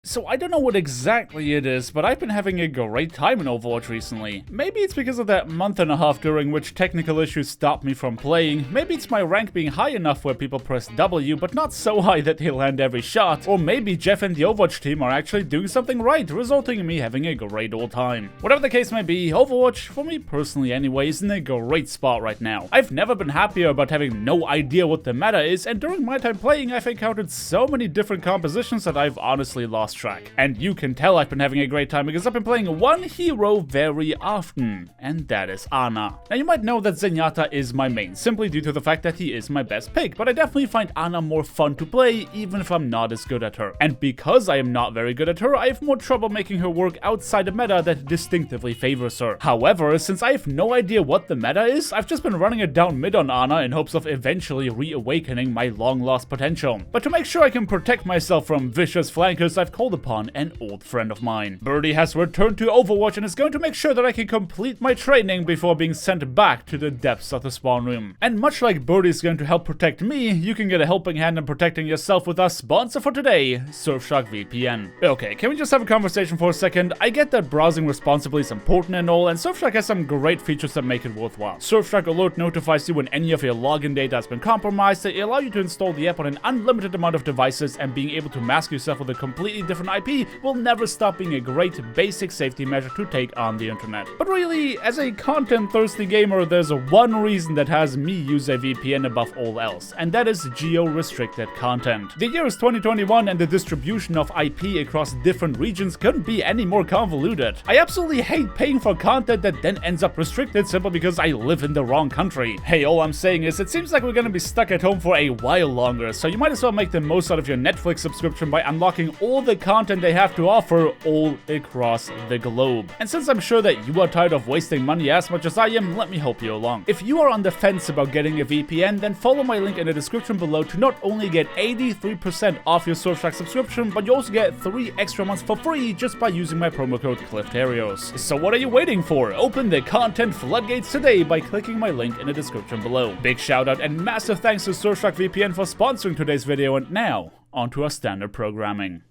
So I don't know what exactly it is, but I've been having a great time in Overwatch recently. Maybe it's because of that month and a half during which technical issues stopped me from playing, maybe it's my rank being high enough where people press W but not so high that they land every shot, or maybe Jeff and the Overwatch team are actually doing something right, resulting in me having a great old time. Whatever the case may be, Overwatch, for me personally anyway, is in a great spot right now. I've never been happier about having no idea what the meta is, and during my time playing I've encountered so many different compositions that I've honestly lost track. And you can tell I've been having a great time because I've been playing one hero very often, and that is Ana. Now you might know that Zenyatta is my main, simply due to the fact that he is my best pick, but I definitely find Ana more fun to play even if I'm not as good at her. And because I am not very good at her, I have more trouble making her work outside a meta that distinctively favors her. However, since I have no idea what the meta is, I've just been running it down mid on Ana in hopes of eventually reawakening my long-lost potential. But to make sure I can protect myself from vicious flankers, I've called upon an old friend of mine. Birdie has returned to Overwatch and is going to make sure that I can complete my training before being sent back to the depths of the spawn room. And much like Birdie is going to help protect me, you can get a helping hand in protecting yourself with our sponsor for today, Surfshark VPN. Okay, can we just have a conversation for a second? I get that browsing responsibly is important and all, and Surfshark has some great features that make it worthwhile. Surfshark Alert notifies you when any of your login data has been compromised. They allow you to install the app on an unlimited amount of devices, and being able to mask yourself with a completely different IP will never stop being a great basic safety measure to take on the internet. But really, as a content-thirsty gamer, there's one reason that has me use a VPN above all else, and that is geo-restricted content. The year is 2021 and the distribution of IP across different regions couldn't be any more convoluted. I absolutely hate paying for content that then ends up restricted simply because I live in the wrong country. Hey, all I'm saying is it seems like we're gonna be stuck at home for a while longer, so you might as well make the most out of your Netflix subscription by unlocking all the content they have to offer all across the globe. And since I'm sure that you are tired of wasting money as much as I am, let me help you along. If you are on the fence about getting a VPN, then follow my link in the description below to not only get 83% off your Surfshark subscription, but you also get 3 extra months for free just by using my promo code Terios. So what are you waiting for? Open the content floodgates today by clicking my link in the description below. Big shout out and massive thanks to Surfshark VPN for sponsoring today's video, and now, onto our standard programming.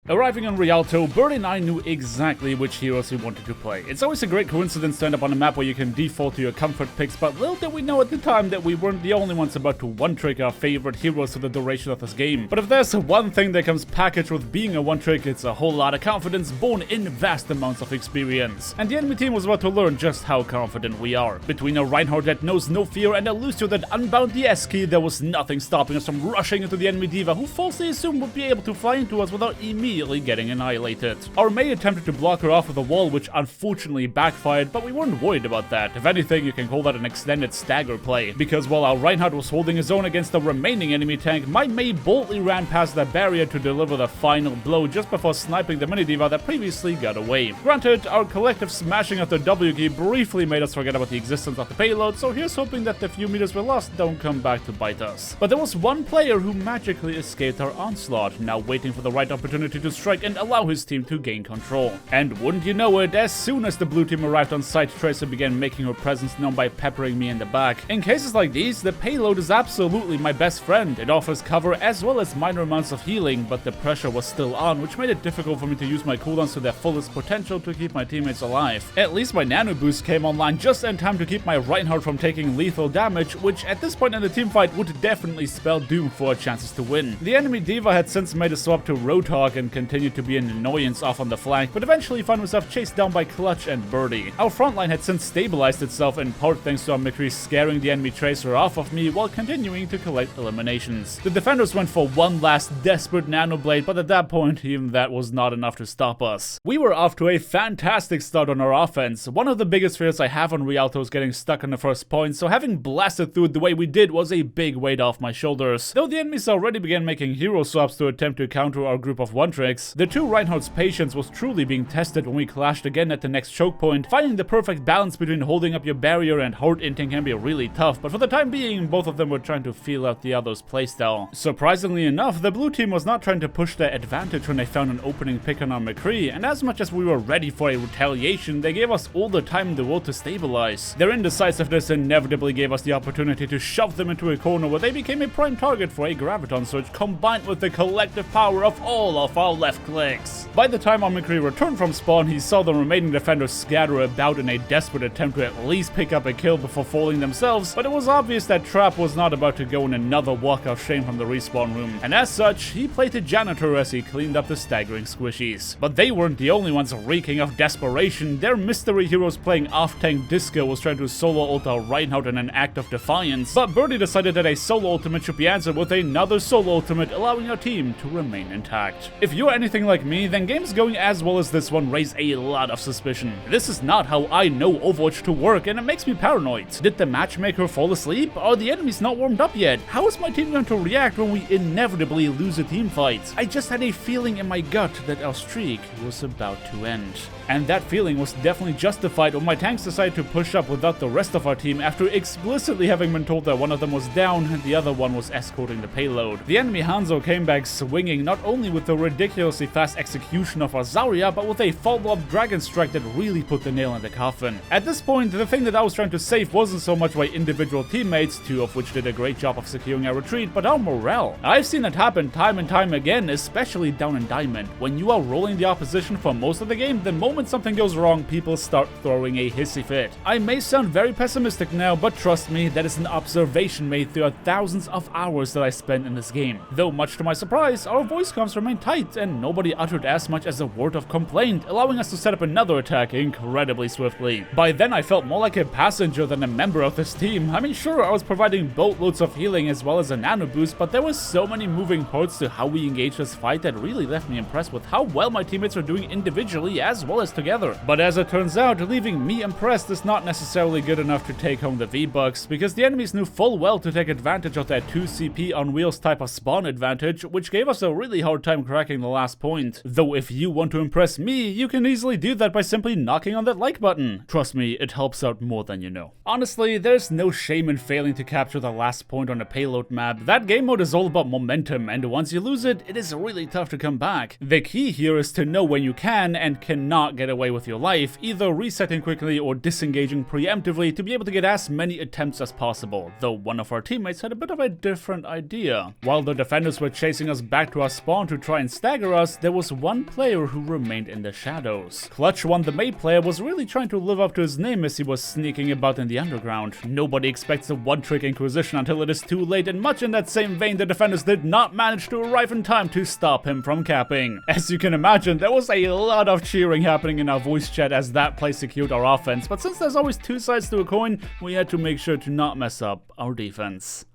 Arriving in Rialto, Birdie and I knew exactly which heroes we wanted to play. It's always a great coincidence to end up on a map where you can default to your comfort picks, but little did we know at the time that we weren't the only ones about to one-trick our favorite heroes for the duration of this game. But if there's one thing that comes packaged with being a one-trick, it's a whole lot of confidence born in vast amounts of experience. And the enemy team was about to learn just how confident we are. Between a Reinhardt that knows no fear and a Lucio that unbound the S-key, there was nothing stopping us from rushing into the enemy diva, who falsely assumed would be able to fly into us without immediately getting annihilated. Our Mei attempted to block her off with a wall, which unfortunately backfired, but we weren't worried about that. If anything, you can call that an extended stagger play, because while our Reinhardt was holding his own against the remaining enemy tank, my Mei boldly ran past that barrier to deliver the final blow just before sniping the mini diva that previously got away. Granted, our collective smashing of the W key briefly made us forget about the existence of the payload, so here's hoping that the few meters we lost don't come back to bite us. But there was one player who magically escaped our onslaught, now waiting for the right opportunity to strike and allow his team to gain control. And wouldn't you know it, as soon as the blue team arrived on site, Tracer began making her presence known by peppering me in the back. In cases like these, the payload is absolutely my best friend. It offers cover as well as minor amounts of healing, but the pressure was still on, which made it difficult for me to use my cooldowns to their fullest potential to keep my teammates alive. At least my nano boost came online just in time to keep my Reinhardt from taking lethal damage, which at this point in the teamfight would definitely spell doom for our chances to win. The enemy diva had since made a swap to Roadhog and continued to be an annoyance off on the flank, but eventually found himself chased down by Clutch and Birdie. Our front line had since stabilized itself, in part thanks to our McCree scaring the enemy Tracer off of me while continuing to collect eliminations. The defenders went for one last desperate nano blade, but at that point, even that was not enough to stop us. We were off to a fantastic start on our offense. One of the biggest fears I have on Rialto is getting stuck on the first point, so having blasted through it the way we did was a big weight off my shoulders. Though the enemies already began making hero swaps to attempt to counter our group of one-tricks, the two Reinhardt's patience was truly being tested when we clashed again at the next choke point. Finding the perfect balance between holding up your barrier and hard inting can be really tough, but for the time being, both of them were trying to feel out the other's playstyle. Surprisingly enough, the blue team was not trying to push their advantage when they found an opening pick on our McCree, and as much as we were ready for a retaliation, they gave us all the time in the world to stabilize. Their indecisiveness inevitably gave us the opportunity to shove them into a corner where they became a prime target for a graviton surge, combined with the collective power of all of our all left clicks. By the time our McCree returned from spawn, he saw the remaining defenders scatter about in a desperate attempt to at least pick up a kill before falling themselves, but it was obvious that Trap was not about to go in another walk of shame from the respawn room, and as such, he played the janitor as he cleaned up the staggering squishies. But they weren't the only ones reeking of desperation. Their mystery heroes playing off-tank Disco was trying to solo ult our Reinhardt in an act of defiance, but Birdie decided that a solo ultimate should be answered with another solo ultimate, allowing our team to remain intact. If you're anything like me, then games going as well as this one raise a lot of suspicion. This is not how I know Overwatch to work, and it makes me paranoid. Did the matchmaker fall asleep? Are the enemies not warmed up yet? How is my team going to react when we inevitably lose a team fight? I just had a feeling in my gut that our streak was about to end. And that feeling was definitely justified when my tanks decided to push up without the rest of our team after explicitly having been told that one of them was down and the other one was escorting the payload. The enemy Hanzo came back swinging not only with the ridiculously fast execution of our Zarya, but with a follow-up Dragon Strike that really put the nail in the coffin. At this point, the thing that I was trying to save wasn't so much my individual teammates, two of which did a great job of securing our retreat, but our morale. I've seen it happen time and time again, especially down in Diamond. When you are rolling the opposition for most of the game, the moment something goes wrong, people start throwing a hissy fit. I may sound very pessimistic now, but trust me, that is an observation made throughout thousands of hours that I spent in this game. Though much to my surprise, our voice comms remained tight and nobody uttered as much as a word of complaint, allowing us to set up another attack incredibly swiftly. By then I felt more like a passenger than a member of this team. I mean, sure, I was providing boatloads of healing as well as a nano boost, but there were so many moving parts to how we engaged this fight that really left me impressed with how well my teammates are doing individually as well as together. But as it turns out, leaving me impressed is not necessarily good enough to take home the V-Bucks, because the enemies knew full well to take advantage of that 2 CP on wheels type of spawn advantage, which gave us a really hard time cracking the last point. Though if you want to impress me, you can easily do that by simply knocking on that like button. Trust me, it helps out more than you know. Honestly, there's no shame in failing to capture the last point on a payload map. That game mode is all about momentum, and once you lose it, it is really tough to come back. The key here is to know when you can and cannot get away with your life, either resetting quickly or disengaging preemptively to be able to get as many attempts as possible, though one of our teammates had a bit of a different idea. While the defenders were chasing us back to our spawn to try and stagger us, there was one player who remained in the shadows. Clutch One, the May player, was really trying to live up to his name as he was sneaking about in the underground. Nobody expects a one-trick Inquisition until it is too late, and much in that same vein, the defenders did not manage to arrive in time to stop him from capping. As you can imagine, there was a lot of cheering happening in our voice chat as that play secured our offense, but since there's always two sides to a coin, we had to make sure to not mess up our defense.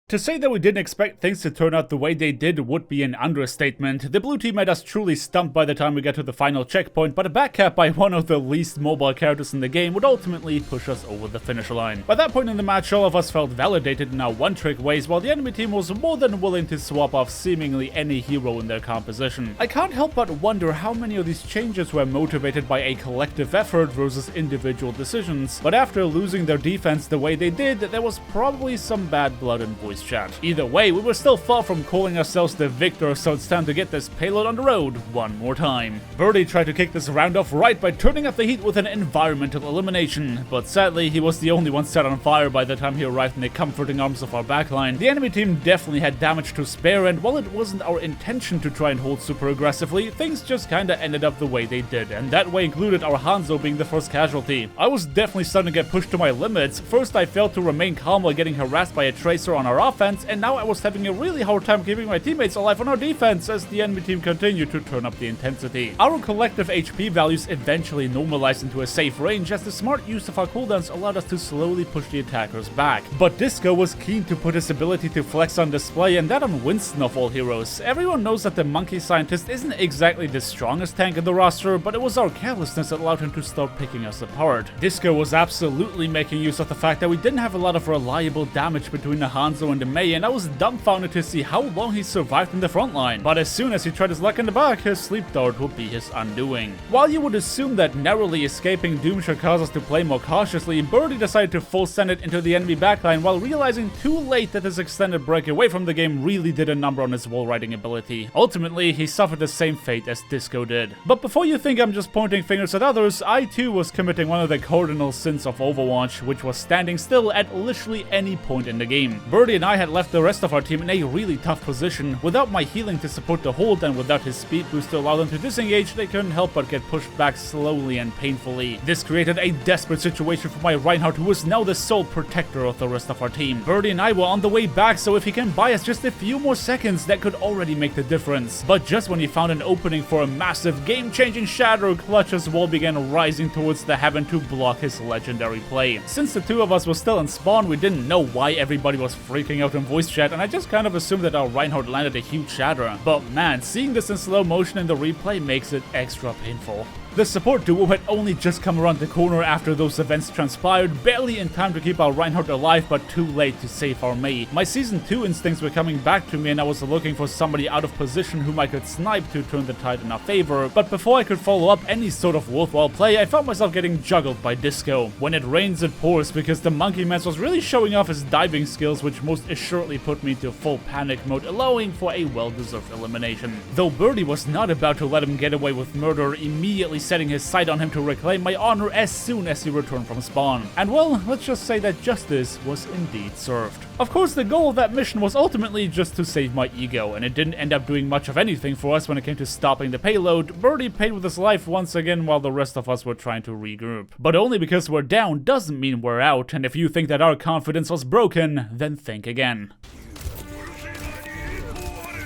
To say that we didn't expect things to turn out the way they did would be an understatement. The blue team had us truly stumped by the time we got to the final checkpoint, but a backcap by one of the least mobile characters in the game would ultimately push us over the finish line. By that point in the match, all of us felt validated in our one-trick ways, while the enemy team was more than willing to swap off seemingly any hero in their composition. I can't help but wonder how many of these changes were motivated by a collective effort versus individual decisions, but after losing their defense the way they did, there was probably some bad blood in voice chat. Either way, we were still far from calling ourselves the victor, so it's time to get this payload on the road one more time. Birdie tried to kick this round off right by turning up the heat with an environmental elimination, but sadly he was the only one set on fire by the time he arrived in the comforting arms of our backline. The enemy team definitely had damage to spare, and while it wasn't our intention to try and hold super aggressively, things just kinda ended up the way they did, and that way included our Hanzo being the first casualty. I was definitely starting to get pushed to my limits. First I failed to remain calm while getting harassed by a tracer on our offense, and now I was having a really hard time keeping my teammates alive on our defense as the enemy team continued to turn up the intensity. Our collective HP values eventually normalized into a safe range as the smart use of our cooldowns allowed us to slowly push the attackers back. But Disco was keen to put his ability to flex on display, and that on Winston of all heroes. Everyone knows that the monkey scientist isn't exactly the strongest tank in the roster, but it was our carelessness that allowed him to start picking us apart. Disco was absolutely making use of the fact that we didn't have a lot of reliable damage between the Hanzo and the Mei, and I was dumbfounded to see how long he survived in the front line. But as soon as he tried his luck in the back, his sleep dart would be his undoing. While you would assume that narrowly escaping Doom should cause us to play more cautiously, Birdie decided to full send it into the enemy backline while realizing too late that his extended break away from the game really did a number on his wall riding ability. Ultimately, he suffered the same fate as Disco did. But before you think I'm just pointing fingers at others, I too was committing one of the cardinal sins of Overwatch, which was standing still at literally any point in the game. Birdie and I had left the rest of our team in a really tough position. Without my healing to support the hold and without his speed boost to allow them to disengage, they couldn't help but get pushed back slowly and painfully. This created a desperate situation for my Reinhardt, who was now the sole protector of the rest of our team. Birdie and I were on the way back, so if he can buy us just a few more seconds, that could already make the difference. But just when he found an opening for a massive game-changing shadow, Clutch's wall began rising towards the heaven to block his legendary play. Since the two of us were still in spawn, we didn't know why everybody was freaking out in voice chat, and I just kind of assumed that our Reinhardt landed a huge shatter. But man, seeing this in slow motion in the replay makes it extra painful. The support duo had only just come around the corner after those events transpired, barely in time to keep our Reinhardt alive, but too late to save our Mei. My Season 2 instincts were coming back to me, and I was looking for somebody out of position whom I could snipe to turn the tide in our favor. But before I could follow up any sort of worthwhile play, I found myself getting juggled by Disco. When it rains, it pours, because the Monkey Mess was really showing off his diving skills, which most assuredly put me into full panic mode, allowing for a well-deserved elimination. Though Birdie was not about to let him get away with murder, immediately setting his sight on him to reclaim my honor as soon as he returned from spawn. And well, let's just say that justice was indeed served. Of course, the goal of that mission was ultimately just to save my ego, and it didn't end up doing much of anything for us when it came to stopping the payload. Birdie paid with his life once again while the rest of us were trying to regroup. But only because we're down doesn't mean we're out, and if you think that our confidence was broken, then think again.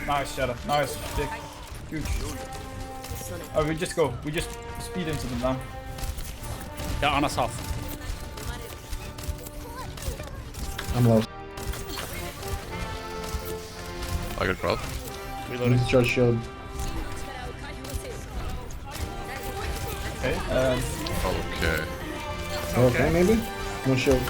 Nice, Shadow. Nice. Big. Huge. Oh, we just go. We just speed into them now. They're on us off. I'm low. I got crowd. Reloading. Charge shield. Okay. Okay. Okay, maybe? No shield.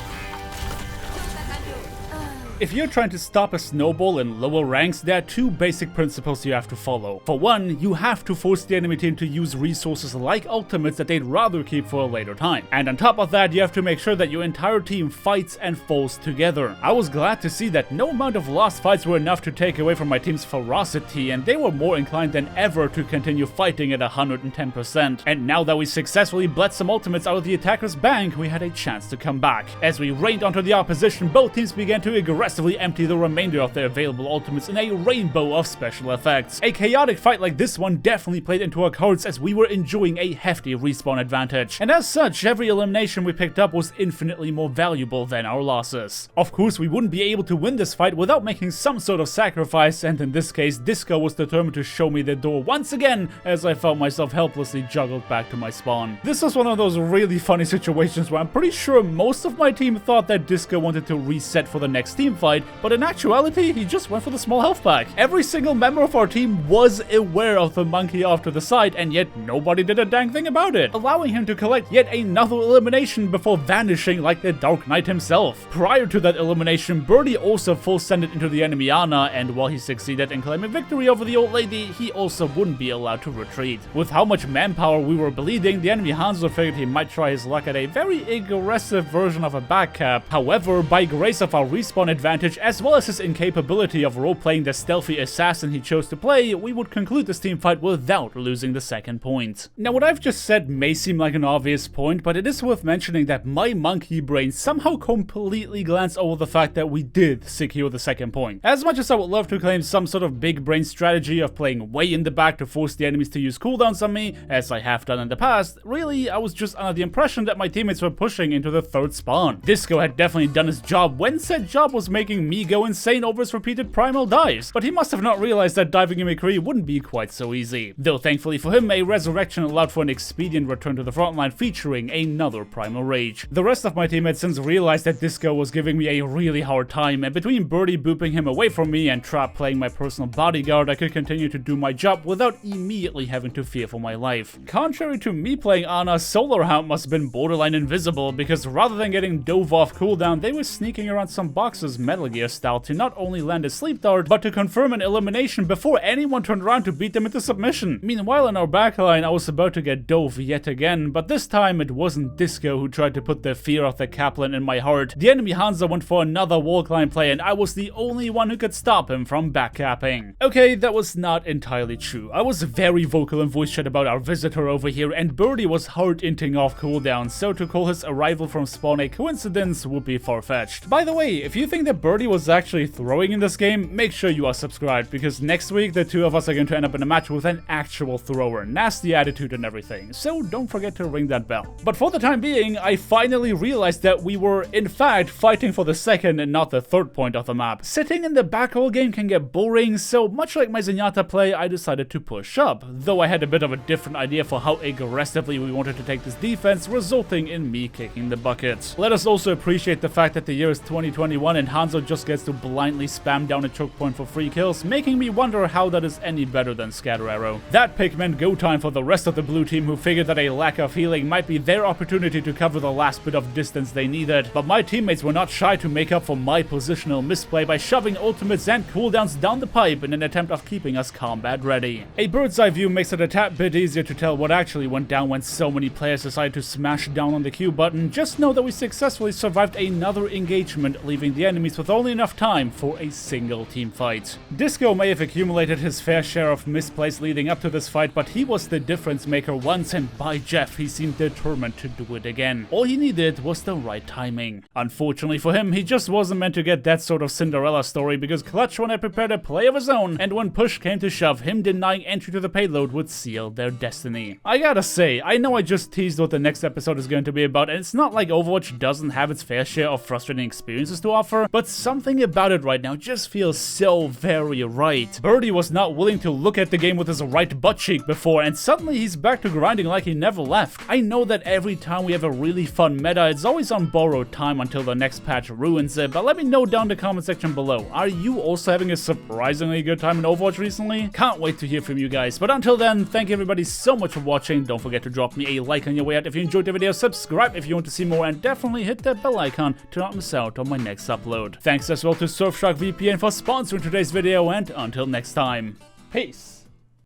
If you're trying to stop a snowball in lower ranks, there are two basic principles you have to follow. For one, you have to force the enemy team to use resources like ultimates that they'd rather keep for a later time. And on top of that, you have to make sure that your entire team fights and falls together. I was glad to see that no amount of lost fights were enough to take away from my team's ferocity, and they were more inclined than ever to continue fighting at 110%. And now that we successfully bled some ultimates out of the attacker's bank, we had a chance to come back. As we rained onto the opposition, both teams began to aggressively empty the remainder of their available ultimates in a rainbow of special effects. A chaotic fight like this one definitely played into our cards, as we were enjoying a hefty respawn advantage. And as such, every elimination we picked up was infinitely more valuable than our losses. Of course, we wouldn't be able to win this fight without making some sort of sacrifice, and in this case, Disco was determined to show me the door once again, as I found myself helplessly juggled back to my spawn. This was one of those really funny situations where I'm pretty sure most of my team thought that Disco wanted to reset for the next team fight, but in actuality, he just went for the small health pack. Every single member of our team was aware of the monkey off to the side, and yet nobody did a dang thing about it, allowing him to collect yet another elimination before vanishing like the Dark Knight himself. Prior to that elimination, Birdie also full-sended into the enemy Ana, and while he succeeded in claiming victory over the old lady, he also wouldn't be allowed to retreat. With how much manpower we were bleeding, the enemy Hanzo figured he might try his luck at a very aggressive version of a back cap. However, by grace of our respawn advantage, as well as his incapability of role-playing the stealthy assassin he chose to play, we would conclude this teamfight without losing the second point. Now, what I've just said may seem like an obvious point, but it is worth mentioning that my monkey brain somehow completely glanced over the fact that we did secure the second point. As much as I would love to claim some sort of big brain strategy of playing way in the back to force the enemies to use cooldowns on me, as I have done in the past, really, I was just under the impression that my teammates were pushing into the third spawn. Disco had definitely done his job when said job was making me go insane over his repeated primal dives, but he must have not realized that diving in McCree wouldn't be quite so easy. Though thankfully for him, a resurrection allowed for an expedient return to the frontline featuring another primal rage. The rest of my team had since realized that Disco was giving me a really hard time, and between Birdie booping him away from me and Trap playing my personal bodyguard, I could continue to do my job without immediately having to fear for my life. Contrary to me playing Ana, Solar Hound must have been borderline invisible, because rather than getting dove off cooldown, they were sneaking around some boxes Metal Gear style to not only land a sleep dart, but to confirm an elimination before anyone turned around to beat them into submission. Meanwhile, in our backline, I was about to get dove yet again, but this time it wasn't Disco who tried to put the fear of the Kaplan in my heart. The enemy Hanzo went for another wall climb play, and I was the only one who could stop him from backcapping. Okay, that was not entirely true. I was very vocal in voice chat about our visitor over here, and Birdie was hard-inting off cooldown, so to call his arrival from spawn a coincidence would be far-fetched. By the way, if you think that that Birdie was actually throwing in this game, make sure you are subscribed, because next week the two of us are going to end up in a match with an actual thrower, nasty attitude and everything, so don't forget to ring that bell. But for the time being, I finally realized that we were in fact fighting for the second and not the third point of the map. Sitting in the back all game can get boring, so much like my Zenyatta play, I decided to push up, though I had a bit of a different idea for how aggressively we wanted to take this defense, resulting in me kicking the bucket. Let us also appreciate the fact that the year is 2021 and Hanzo just gets to blindly spam down a choke point for free kills, making me wonder how that is any better than Scatter Arrow. That pick meant go time for the rest of the blue team, who figured that a lack of healing might be their opportunity to cover the last bit of distance they needed, but my teammates were not shy to make up for my positional misplay by shoving ultimates and cooldowns down the pipe in an attempt of keeping us combat ready. A bird's eye view makes it a tad bit easier to tell what actually went down when so many players decided to smash down on the Q button. Just know that we successfully survived another engagement, leaving the enemies with only enough time for a single team fight. Disco may have accumulated his fair share of misplays leading up to this fight, but he was the difference maker once, and by Jeff, he seemed determined to do it again. All he needed was the right timing. Unfortunately for him, he just wasn't meant to get that sort of Cinderella story, because Clutch One had prepared a play of his own, and when push came to shove, him denying entry to the payload would seal their destiny. I gotta say, I know I just teased what the next episode is going to be about, and it's not like Overwatch doesn't have its fair share of frustrating experiences to offer, but something about it right now just feels so very right. Birdie was not willing to look at the game with his right butt cheek before, and suddenly he's back to grinding like he never left. I know that every time we have a really fun meta, it's always on borrowed time until the next patch ruins it, but let me know down in the comment section below. Are you also having a surprisingly good time in Overwatch recently? Can't wait to hear from you guys, but until then, thank you everybody so much for watching. Don't forget to drop me a like on your way out if you enjoyed the video, subscribe if you want to see more, and definitely hit that bell icon to not miss out on my next upload. Thanks as well to Surfshark VPN for sponsoring today's video, and until next time, peace!